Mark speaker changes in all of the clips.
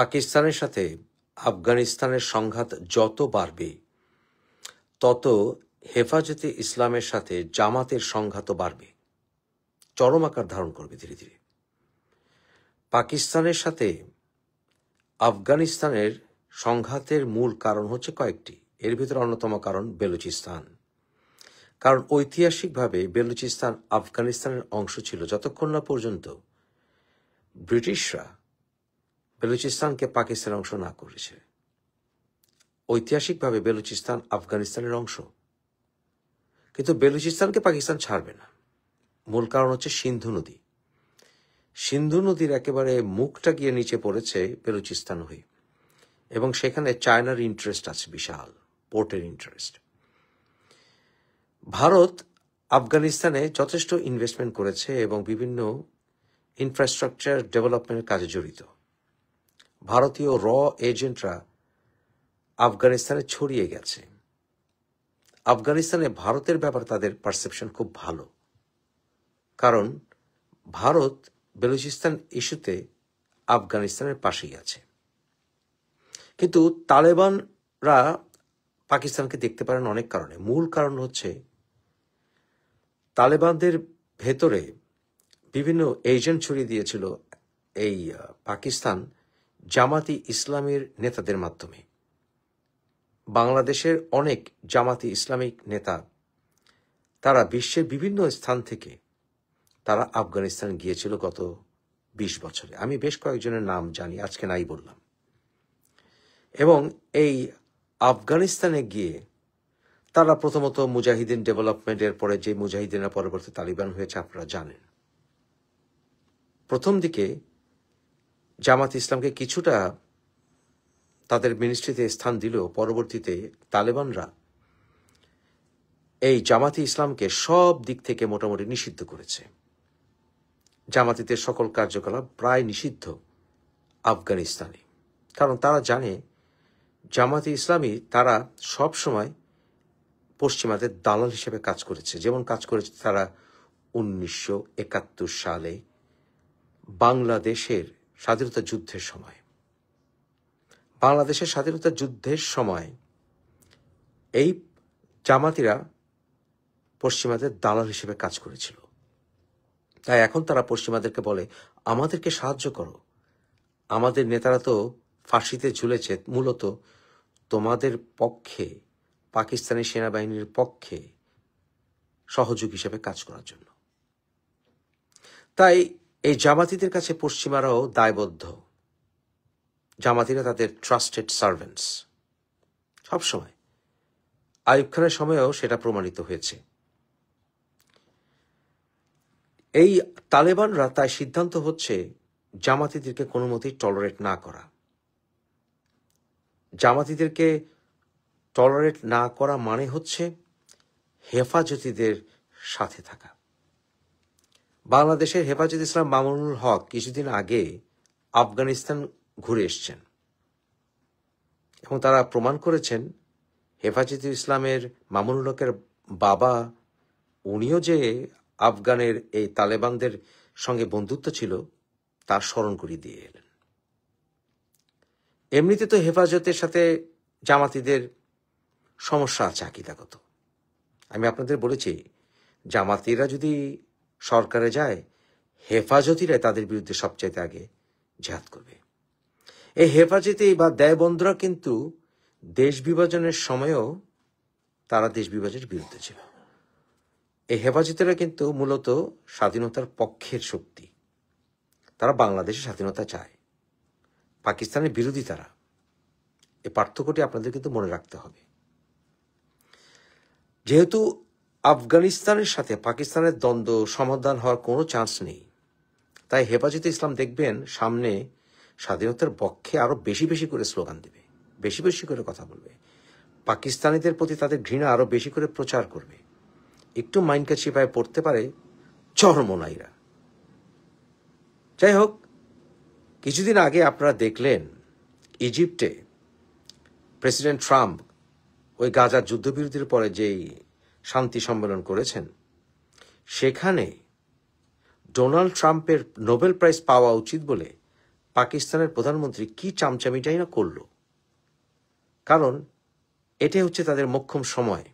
Speaker 1: পাকিস্তানের সাথে আফগানিস্তানের সংঘাত যত বাড়বে তত হেফাজতে ইসলামের সাথে জামাতের সংঘাতও বাড়বে, চরম আকার ধারণ করবে ধীরে ধীরে। পাকিস্তানের সাথে আফগানিস্তানের সংঘাতের মূল কারণ হচ্ছে কয়েকটি। এর ভিতরে অন্যতম কারণ বেলুচিস্তান। কারণ ঐতিহাসিকভাবে বেলুচিস্তান আফগানিস্তানের অংশ ছিল যতক্ষণ না পর্যন্ত ব্রিটিশরা বেলুচিস্তানকে পাকিস্তানের অংশ না করেছে। ঐতিহাসিকভাবে বেলুচিস্তান আফগানিস্তানের অংশ, কিন্তু বেলুচিস্তানকে পাকিস্তান ছাড়বে না। মূল কারণ হচ্ছে সিন্ধু নদী। সিন্ধু নদীর একেবারে মুখটা গিয়ে নিচে পড়েছে বেলুচিস্তান হয়ে, এবং সেখানে চায়নার ইন্টারেস্ট আছে, বিশাল পোর্টের ইন্টারেস্ট। ভারত আফগানিস্তানে যথেষ্ট ইনভেস্টমেন্ট করেছে এবং বিভিন্ন ইনফ্রাস্ট্রাকচার ডেভেলপমেন্টের কাজে জড়িত। ভারতীয় র এজেন্টরা আফগানিস্তানে ছড়িয়ে গেছে। আফগানিস্তানে ভারতের ব্যাপারে তাদের পারসেপশন খুব ভালো, কারণ ভারত বেলুচিস্তান ইস্যুতে আফগানিস্তানের পাশেই আছে। কিন্তু তালেবানরা পাকিস্তানকে দেখতে পারেন অনেক কারণে। মূল কারণ হচ্ছে তালেবানদের ভেতরে বিভিন্ন এজেন্ট ছড়িয়ে দিয়েছিল এই পাকিস্তান জামাতি ইসলামের নেতাদের মাধ্যমে। বাংলাদেশের অনেক জামাতি ইসলামিক নেতা তারা বিশ্বের বিভিন্ন স্থান থেকে তারা আফগানিস্তান গিয়েছিল গত 20 বছরে। আমি বেশ কয়েকজনের নাম জানি, আজকে নাই বললাম। এবং এই আফগানিস্তানে গিয়ে তারা প্রথমত মুজাহিদিন ডেভেলপমেন্টের পরে যে মুজাহিদিনের পরবর্তী তালিবান হয়েছে আপনারা জানেন। প্রথম দিকে জামাত ইসলামকে কিছুটা তাদের মিনিস্ট্রিতে স্থান দিলেও পরবর্তীতে তালেবানরা এই জামাতি ইসলামকে সব দিক থেকে মোটামুটি নিষিদ্ধ করেছে। জামাতিদের সকল কার্যকলাপ প্রায় নিষিদ্ধ আফগানিস্তানে, কারণ তারা জানে জামাতি ইসলামী তারা সব সময় পশ্চিমাদের দালাল হিসেবে কাজ করেছে। যেমন কাজ করেছে তারা 1971 সালে বাংলাদেশের স্বাধীনতা যুদ্ধের সময়। বাংলাদেশের স্বাধীনতা যুদ্ধের সময় এই জামাতিরা পশ্চিমাদের দালাল হিসেবে কাজ করেছিল। তাই এখন তারা পশ্চিমাদেরকে বলে, আমাদেরকে সাহায্য করো, আমাদের নেতারা তো ফাঁসিতে ঝুলেছে, মূলত তোমাদের পক্ষে, পাকিস্তানি সেনাবাহিনীর পক্ষে সহযোগী হিসেবে কাজ করার জন্য। তাই এই জামাতিদের কাছে পশ্চিমারাও দায়বদ্ধ। জামাতিরা তাদের ট্রাস্টেড সার্ভেন্টস সবসময়। আইয়ুব খানের সময়েও সেটা প্রমাণিত হয়েছে। এই তালেবানরা তাই সিদ্ধান্ত হচ্ছে জামাতিদেরকে কোনো মতেই টলারেট না করা। জামাতিদেরকে টলারেট না করা মানে হচ্ছে হেফাজতিদের সাথে থাকা। বাংলাদেশের হেফাজত ইসলাম মামুনুল হক কিছুদিন আগে আফগানিস্তান ঘুরে এসছেন এবং তারা প্রমাণ করেছেন হেফাজত ইসলামের মামুনুল হকের বাবা, উনিও যে আফগানের এই তালেবানদের সঙ্গে বন্ধুত্ব ছিল তার স্মরণ করিয়ে দিয়ে এলেন। এমনিতে তো হেফাজতের সাথে জামাতিদের সমস্যা আছে আকীদাগত। আমি আপনাদের বলেছি, জামাতিরা যদি সরকারে যায়, হেফাজতিরাই তাদের বিরুদ্ধে সবচাইতে আগে জিহাদ করবে। এই হেফাজতি বা দেয়বন্ধরা কিন্তু দেশ বিভাজনের সময়ও তারা দেশ বিভাজনের বিরুদ্ধে ছিল। এই হেফাজতিরা কিন্তু মূলত স্বাধীনতার পক্ষের শক্তি। তারা বাংলাদেশের স্বাধীনতা চায়, পাকিস্তানের বিরোধী তারা। এই পার্থক্যটি আপনাদের কিন্তু মনে রাখতে হবে। যেহেতু আফগানিস্তানের সাথে পাকিস্তানের দ্বন্দ্ব সমাধান হওয়ার কোনো চান্স নেই, তাই হেফাজতে ইসলাম দেখবেন সামনে স্বাধীনতার পক্ষে আরো বেশি বেশি করে স্লোগান দেবে, বেশি বেশি করে কথা বলবে, পাকিস্তানিদের প্রতি তাদের ঘৃণা আরো বেশি করে প্রচার করবে। একটু মাইন্ডকে চিপায় পড়তে পারে চরমনাইরা। যাই হোক, কিছুদিন আগে আপনারা দেখলেন ইজিপ্টে প্রেসিডেন্ট ট্রাম্প ওই গাজার যুদ্ধবিরতির পরে যেই শান্তি সম্মেলন করেছেন, সেখানে ডোনাল্ড ট্রাম্পের নোবেল প্রাইজ পাওয়া উচিত বলে পাকিস্তানের প্রধানমন্ত্রী কি চামচামিটাই না করল, কারণ এটাই হচ্ছে তাদের মোক্ষম সময়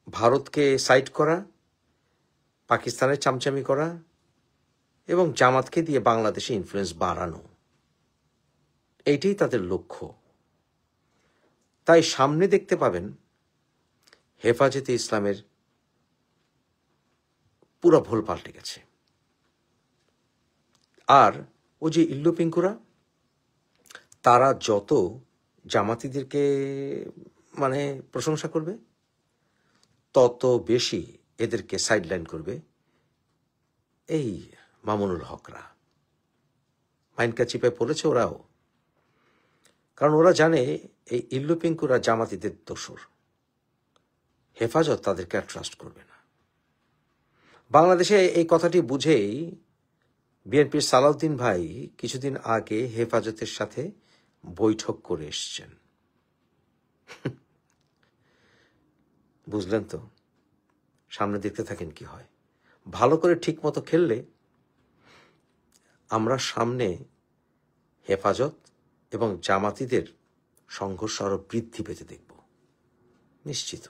Speaker 1: ভারতকে সাইড করা, পাকিস্তানের চামচামি করা এবং জামাতকে দিয়ে বাংলাদেশে ইনফ্লুয়েন্স বাড়ানো। এইটাই তাদের লক্ষ্য। তাই সামনে দেখতে পাবেন হেফাজতে ইসলামের পুরো ভুল পাল্টে গেছে। আর ও যে ইল্লু পিঙ্কুরা, তারা যত জামাতিদেরকে মানে প্রশংসা করবে, তত বেশি এদেরকে সাইডলাইন করবে এই মামুনুল হকরা। মাইনকা চিপে পড়েছে ওরাও, কারণ ওরা জানে এই ইল্লু পিঙ্কুরা জামাতিদের দোসর, হেফাজত তাদেরকে আর ট্রাস্ট করবে না। বাংলাদেশে এই কথাটি বুঝেই বিএনপির সালাউদ্দিন ভাই কিছুদিন আগে হেফাজতের সাথে বৈঠক করে এসছেন। বুঝলেন তো? সামনে দেখতে থাকেন কি হয়। ভালো করে ঠিক মতো খেললে আমরা সামনে হেফাজত এবং জামাতিদের সংঘর্ষ আরো বৃদ্ধি পেতে দেখব, নিশ্চিত।